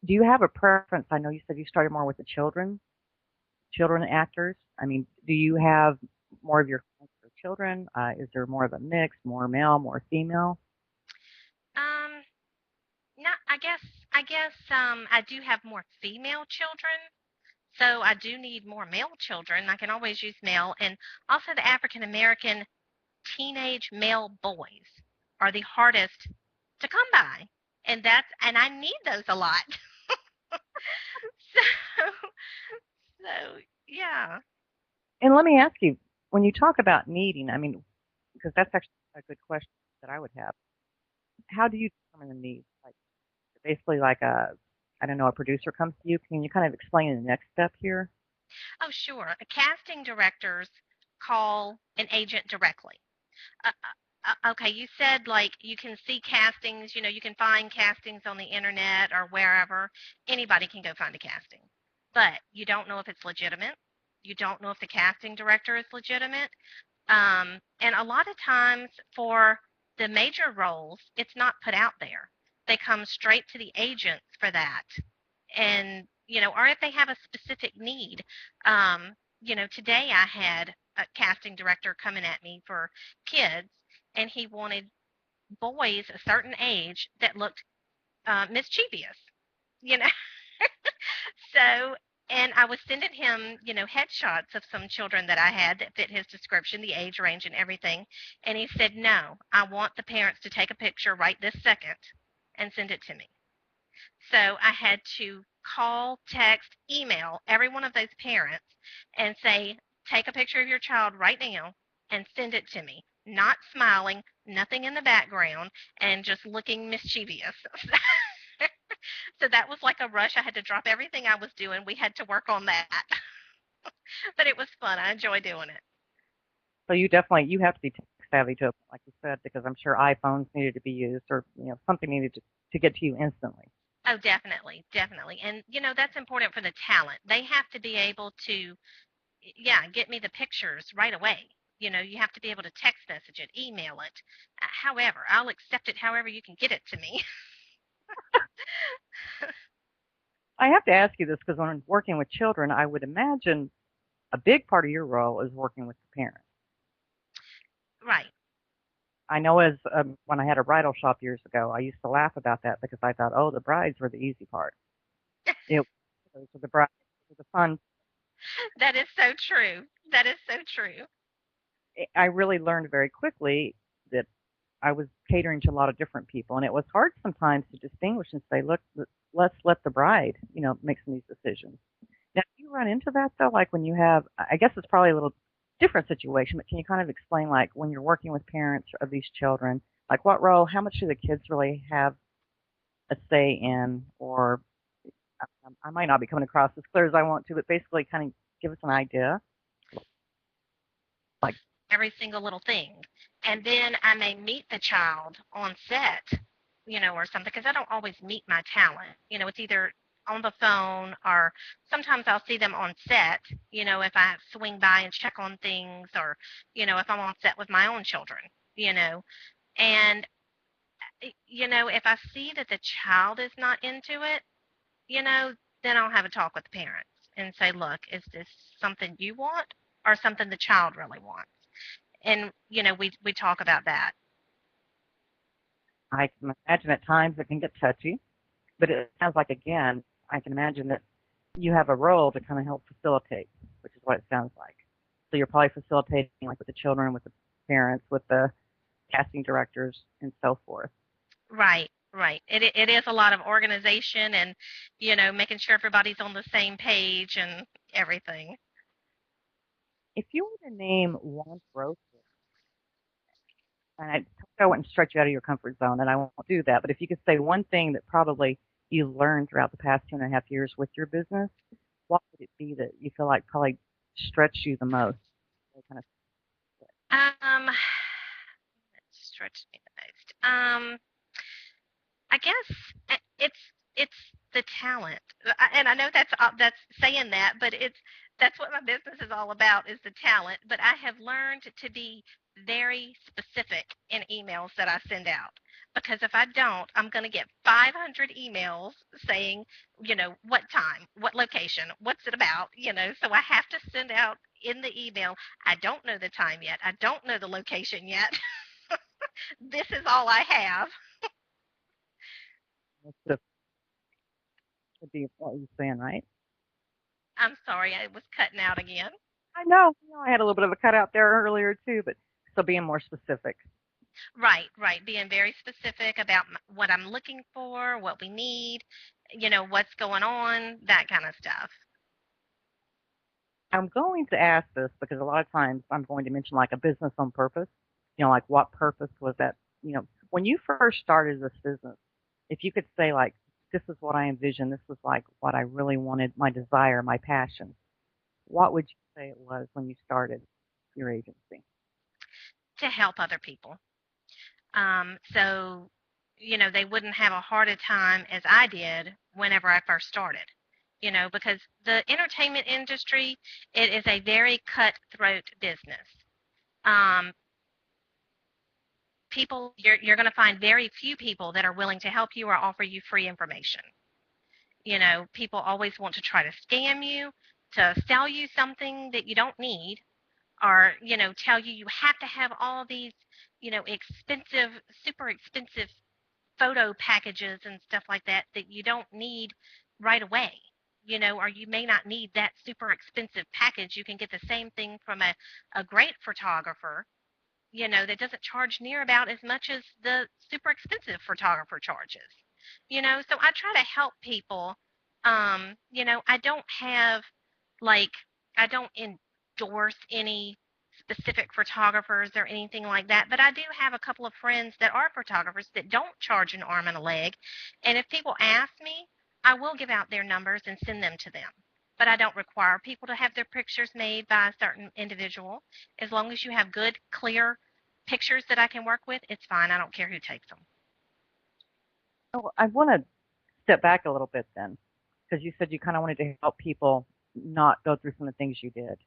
you have a preference? I know you said you started more with the children actors. I mean, do you have more of your clients for children? Is there more of a mix, more male, more female? No, I guess I do have more female children. So I do need more male children. I can always use male. And also the African American teenage male boys are the hardest to come by. And I need those a lot. So so yeah. And let me ask you, when you talk about needing, I mean, because that's actually a good question that I would have. How do you determine the needs? Like basically like I don't know, a producer comes to you. Can you kind of explain the next step here? Oh, sure. Casting directors call an agent directly. Okay, you said like you can see castings, you can find castings on the internet or wherever. Anybody can go find a casting, but you don't know if it's legitimate. You don't know if the casting director is legitimate. And a lot of times for the major roles, it's not put out there. They come straight to the agents for that. And, or if they have a specific need. Today I had a casting director coming at me for kids, and he wanted boys a certain age that looked mischievous, you know. So, and I was sending him, headshots of some children that I had that fit his description, the age range and everything. And he said, no, I want the parents to take a picture right this second and send it to me. So I had to call, text, email every one of those parents and say, take a picture of your child right now and send it to me. Not smiling, nothing in the background, and just looking mischievous. So that was like a rush. I had to drop everything I was doing. We had to work on that. But it was fun. I enjoy doing it. So you have to be tech savvy to, like you said, because I'm sure iPhones needed to be used or something needed to get to you instantly. Oh, definitely, definitely. And that's important for the talent. They have to be able to, yeah, get me the pictures right away. You have to be able to text message it, email it. However, I'll accept it however you can get it to me. I have to ask you this because when I'm working with children, I would imagine a big part of your role is working with the parents. Right. I know when I had a bridal shop years ago, I used to laugh about that because I thought, oh, the brides were the easy part. It, those were the brides, those were the fun. That is so true. That is so true. I really learned very quickly that I was catering to a lot of different people, and it was hard sometimes to distinguish and say, look, let's let the bride, make some of these decisions. Now, do you run into that though? Like when you have, I guess it's probably a little different situation, but can you kind of explain, like when you're working with parents of these children, like what role, how much do the kids really have a say in, or I might not be coming across as clear as I want to, but basically kind of give us an idea. Like, Every single little thing. And then I may meet the child on set, or something, because I don't always meet my talent. It's either on the phone or sometimes I'll see them on set, if I swing by and check on things or, if I'm on set with my own children, you know. And, if I see that the child is not into it, you know, then I'll have a talk with the parents and say, look, is this something you want or something the child really wants? And, we talk about that. I can imagine at times it can get touchy, but it sounds like, again, I can imagine that you have a role to kind of help facilitate, which is what it sounds like. So you're probably facilitating like with the children, with the parents, with the casting directors, and so forth. Right, right. It is a lot of organization and, making sure everybody's on the same page and everything. If you were to name one growth, and I wouldn't stretch you out of your comfort zone, and I won't do that, but if you could say one thing that probably you learned throughout the past 2.5 years with your business, what would it be that you feel like probably stretched you the most? Kind of, That stretched me the most. I guess it's the talent, and I know that's saying that, but that's what my business is all about is the talent. But I have learned to be very specific in emails that I send out because if I don't, I'm going to get 500 emails saying, what time, what location, what's it about, So I have to send out in the email. I don't know the time yet. I don't know the location yet. This is all I have. would be what you're saying, right? I'm sorry, I was cutting out again. I know. I had a little bit of a cutout there earlier too, but still being more specific. Right, right. Being very specific about what I'm looking for, what we need, what's going on, that kind of stuff. I'm going to ask this because a lot of times I'm going to mention like a business on purpose. Like what purpose was that? When you first started this business, if you could say like, this is what I envisioned, this was like what I really wanted, my desire, my passion, what would you say it was when you started your agency? To help other people. So, they wouldn't have a harder time as I did whenever I first started. Because the entertainment industry, it is a very cutthroat business. Um, you're going to find very few people that are willing to help you or offer you free information. People always want to try to scam you, to sell you something that you don't need, or tell you have to have all these expensive, super expensive photo packages and stuff like that that you don't need right away. Or you may not need that super expensive package. You can get the same thing from a great photographer, that doesn't charge near about as much as the super expensive photographer charges. So I try to help people. I don't have like I don't endorse any specific photographers or anything like that, but I do have a couple of friends that are photographers that don't charge an arm and a leg. And if people ask me, I will give out their numbers and send them to them. But I don't require people to have their pictures made by a certain individual. As long as you have good, clear pictures that I can work with, it's fine. I don't care who takes them. So I want to step back a little bit then, because you said you kind of wanted to help people not go through some of the things you did.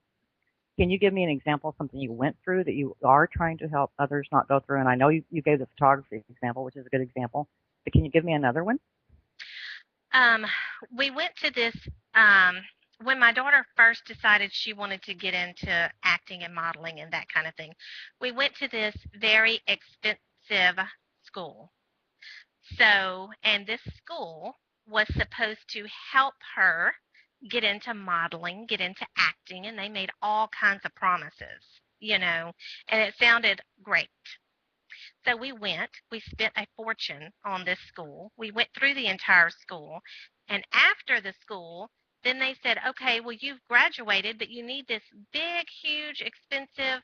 Can you give me an example of something you went through that you are trying to help others not go through? And I know you gave the photography example, which is a good example, but can you give me another one? Um, we went to this when my daughter first decided she wanted to get into acting and modeling and that kind of thing. We went to this very expensive school. And this school was supposed to help her get into modeling, get into acting, and they made all kinds of promises, and it sounded great. So we spent a fortune on this school. We went through the entire school. And after the school, then they said, okay, well, you've graduated, but you need this big, huge, expensive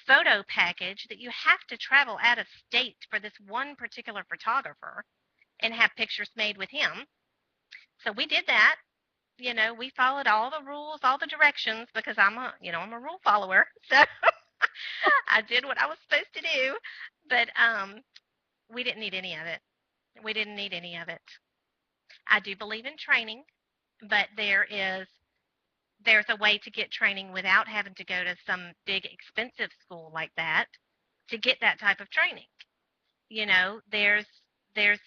photo package that you have to travel out of state for this one particular photographer and have pictures made with him. So we did that. We followed all the rules, all the directions because I'm a rule follower. So I did what I was supposed to do. But we didn't need any of it. We didn't need any of it. I do believe in training, but there's a way to get training without having to go to some big expensive school like that to get that type of training. There's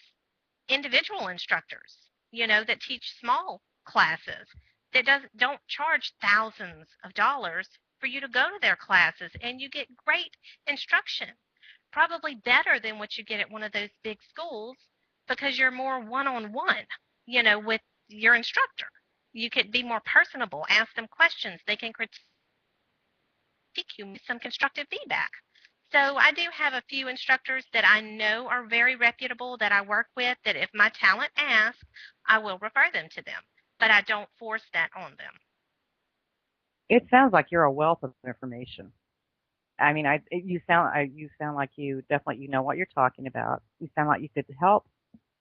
individual instructors, that teach small classes that don't charge thousands of dollars for you to go to their classes, and you get great instruction, probably better than what you get at one of those big schools because you're more one-on-one, with your instructor. You could be more personable, ask them questions. They can critique you with some constructive feedback. So I do have a few instructors that I know are very reputable that I work with that if my talent asks, I will refer them to them, but I don't force that on them. It sounds like you're a wealth of information. I mean, you sound like you definitely you know what you're talking about. You sound like you could help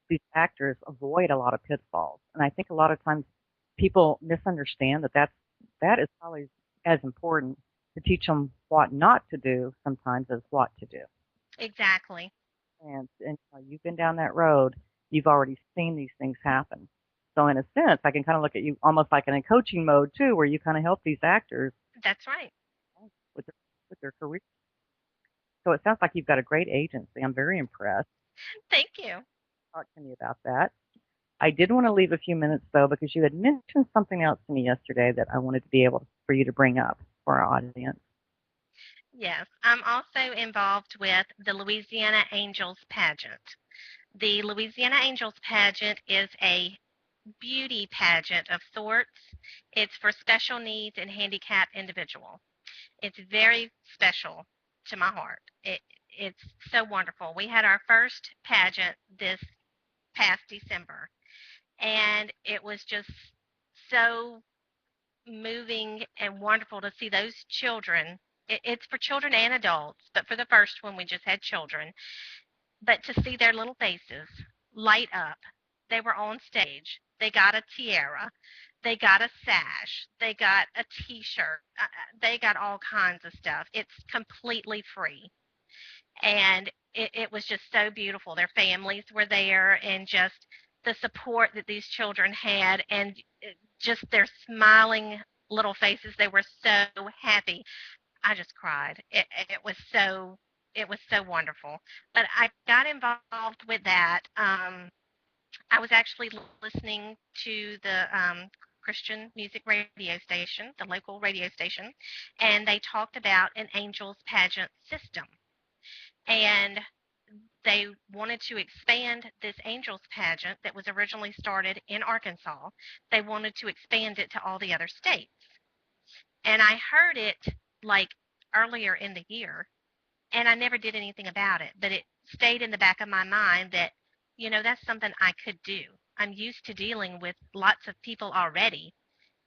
these actors avoid a lot of pitfalls. And I think a lot of times people misunderstand that is probably as important to teach them what not to do sometimes as what to do. Exactly. And you've been down that road. You've already seen these things happen. So in a sense, I can kind of look at you almost like in a coaching mode too, where you kind of help these actors That's right. with their career. So it sounds like you've got a great agency. I'm very impressed. Thank you. Talk to me about that. I did want to leave a few minutes though, because you had mentioned something else to me yesterday that I wanted to be able for you to bring up for our audience. Yes, I'm also involved with the Louisiana Angels pageant. The Louisiana Angels pageant is a beauty pageant of sorts. It's for special needs and handicapped individuals. It's very special to my heart. It's so wonderful. We had our first pageant this past December, and it was just so moving and wonderful to see those children. It's for children and adults, but for the first one, we just had children. But to see their little faces light up, they were on stage. They got a tiara. They got a sash. They got a T-shirt. They got all kinds of stuff. It's completely free. And it was just so beautiful. Their families were there, and just the support that these children had, and just their smiling little faces. They were so happy. I just cried. It was so wonderful. But I got involved with that. I was actually listening to the Christian music radio station, the local radio station, and they talked about an angels pageant system. And they wanted to expand this angels pageant that was originally started in Arkansas. They wanted to expand it to all the other states. And I heard it like earlier in the year, and I never did anything about it, but it stayed in the back of my mind that, that's something I could do. I'm used to dealing with lots of people already.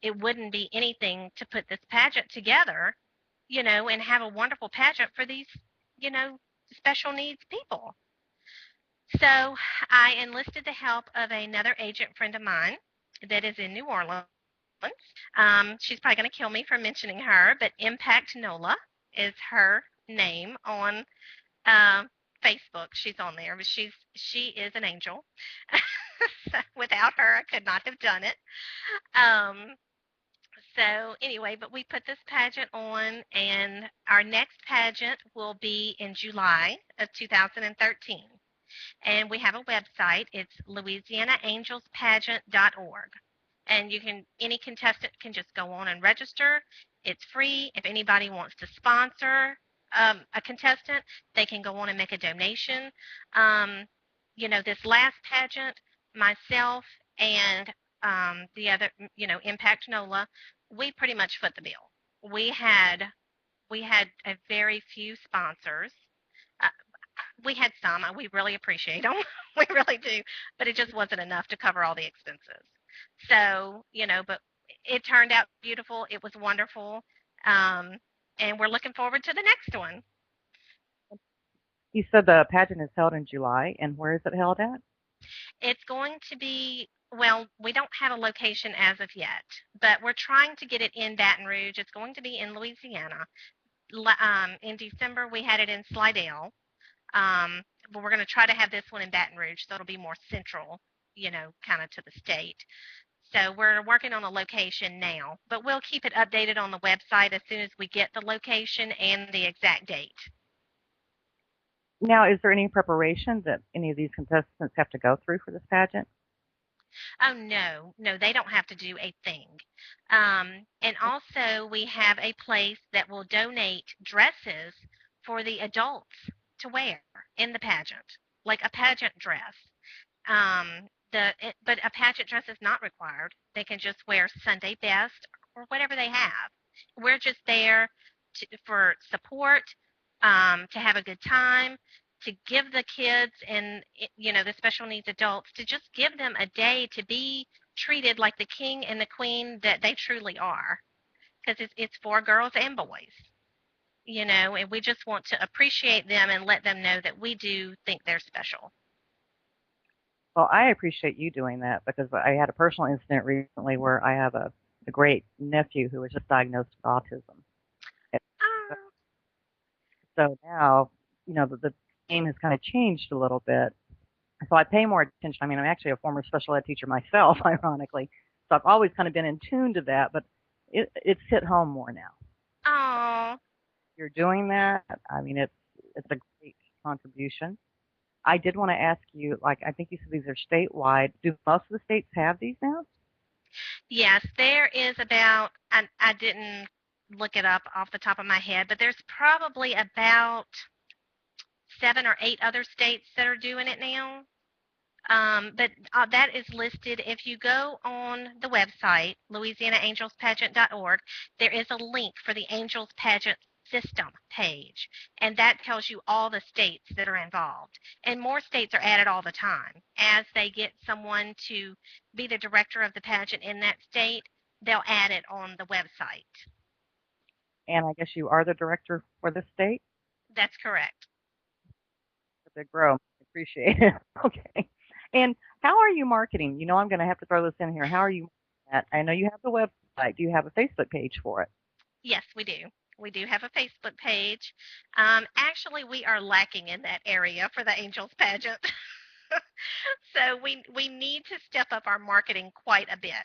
It wouldn't be anything to put this pageant together, and have a wonderful pageant for these, you know, special needs people. So I enlisted the help of another agent friend of mine that is in New Orleans. She's probably going to kill me for mentioning her, but Impact NOLA is her name on uh, Facebook. She's on there, but she is an angel. So without her, I could not have done it. Um, so anyway, but we put this pageant on, and our next pageant will be in July of 2013. And we have a website. It's louisianaangelspageant.org. And any contestant can just go on and register. It's free. If anybody wants to sponsor a contestant, they can go on and make a donation. Um, this last pageant, myself and the other, Impact NOLA, we pretty much foot the bill. We had a very few sponsors. Uh, we had some. We really appreciate them. We really do. But it just wasn't enough to cover all the expenses. So, but it turned out beautiful. It was wonderful. Um, and we're looking forward to the next one. You said the pageant is held in July, and where is it held at? It's going to be, well, we don't have a location as of yet, but we're trying to get it in Baton Rouge. It's going to be in Louisiana. In December, we had it in Slidell. But we're going to try to have this one in Baton Rouge, so it'll be more central, kind of to the state. So we're working on a location now, but we'll keep it updated on the website as soon as we get the location and the exact date. Now, is there any preparation that any of these contestants have to go through for this pageant? Oh, no, they don't have to do a thing. And also, we have a place that will donate dresses for the adults to wear in the pageant, like a pageant dress. But a pageant dress is not required. They can just wear Sunday best or whatever they have. We're just there for support, to have a good time, to give the kids and the special needs adults, to just give them a day to be treated like the king and the queen that they truly are, because it's for girls and boys, and we just want to appreciate them and let them know that we do think they're special. Well, I appreciate you doing that, because I had a personal incident recently where I have a great nephew who was just diagnosed with autism. So now, the game has kind of changed a little bit. So I pay more attention. I mean, I'm actually a former special ed teacher myself, ironically. So I've always kind of been in tune to that, but it's hit home more now. Oh. You're doing that. I mean, it's a great contribution. I did want to ask you, I think you said these are statewide. Do most of the states have these now? Yes, there is about, I didn't look it up off the top of my head, but there's probably about 7 or 8 other states that are doing it now. But that is listed. If you go on the website, louisianaangelspageant.org, there is a link for the Angels Pageant System page, and that tells you all the states that are involved. And more states are added all the time. As they get someone to be the director of the pageant in that state, they'll add it on the website. And I guess you are the director for the state? That's correct. To grow. Appreciate it. Okay. And how are you marketing? You know, I'm going to have to throw this in here. How are you marketing that? I know you have the website. Do you have a Facebook page for it? Yes, we do. We do have a Facebook page. Actually, we are lacking in that area for the Angels Pageant. So we need to step up our marketing quite a bit.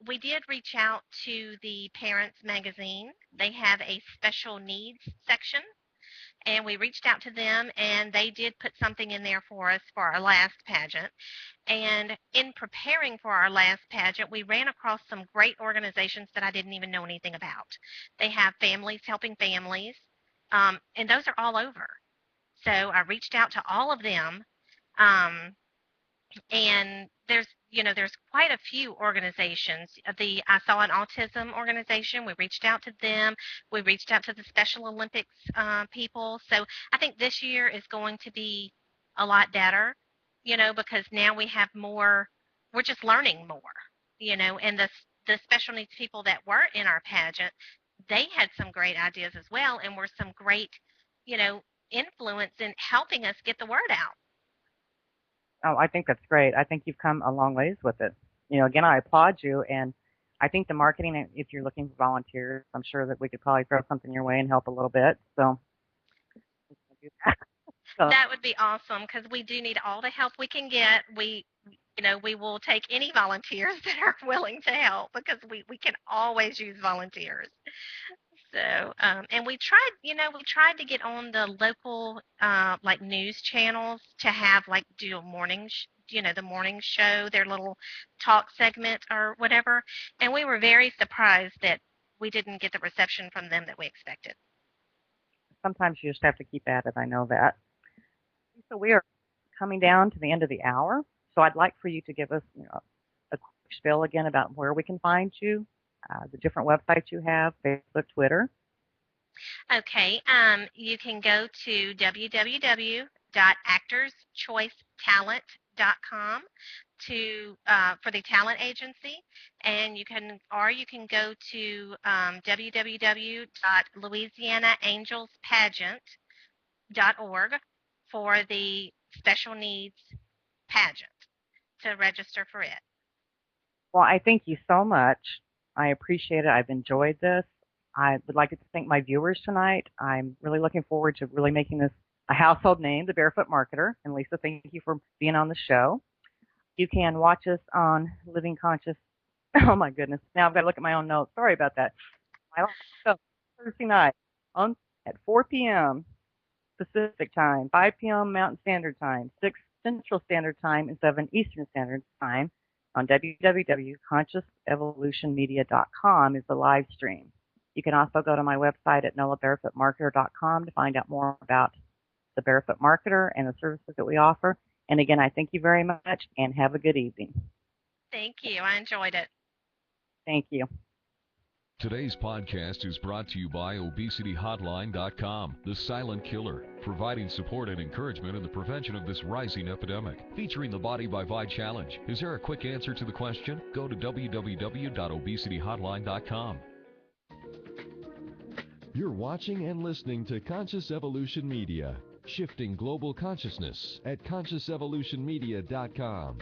We did reach out to the Parents Magazine. They have a special needs section, and we reached out to them, and they did put something in there for us for our last pageant. And in preparing for our last pageant, we ran across some great organizations that I didn't even know anything about. They have Families Helping Families, and those are all over. So I reached out to all of them, and there's quite a few organizations. I saw an autism organization. We reached out to them. We reached out to the Special Olympics people. So I think this year is going to be a lot better, because now we have more. We're just learning more, and the special needs people that were in our pageant, they had some great ideas as well, and were some great, influence in helping us get the word out. Oh, I think that's great. I think you've come a long ways with it. Again, I applaud you, and I think the marketing, if you're looking for volunteers, I'm sure that we could probably throw something your way and help a little bit. So, that would be awesome, because we do need all the help we can get. We will take any volunteers that are willing to help, because we can always use volunteers. So, and we tried to get on the local, like, news channels to have, like, do a morning, the morning show, their little talk segment or whatever. And we were very surprised that we didn't get the reception from them that we expected. Sometimes you just have to keep at it. I know that. So we are coming down to the end of the hour. So I'd like for you to give us a quick spiel again about where we can find you. The different websites you have, Facebook, Twitter. Okay, you can go to www.actorschoicetalent.com for the talent agency, and you can go to www.louisianaangelspageant.org for the special needs pageant to register for it. Well, I thank you so much. I appreciate it. I've enjoyed this. I would like to thank my viewers tonight. I'm really looking forward to really making this a household name, The Barefoot Marketer. And Lisa, thank you for being on the show. You can watch us on Living Conscious. Oh, my goodness. Now I've got to look at my own notes. Sorry about that. So Thursday night at 4 p.m. Pacific Time, 5 p.m. Mountain Standard Time, 6 Central Standard Time, and 7 Eastern Standard Time on www.consciousevolutionmedia.com is the live stream. You can also go to my website at NolaBarefootMarketer.com to find out more about the Barefoot Marketer and the services that we offer. And again, I thank you very much, and have a good evening. Thank you. I enjoyed it. Thank you. Today's podcast is brought to you by ObesityHotline.com, the silent killer, providing support and encouragement in the prevention of this rising epidemic. Featuring the Body by Vi Challenge. Is there a quick answer to the question? Go to www.ObesityHotline.com. You're watching and listening to Conscious Evolution Media, shifting global consciousness at ConsciousEvolutionMedia.com.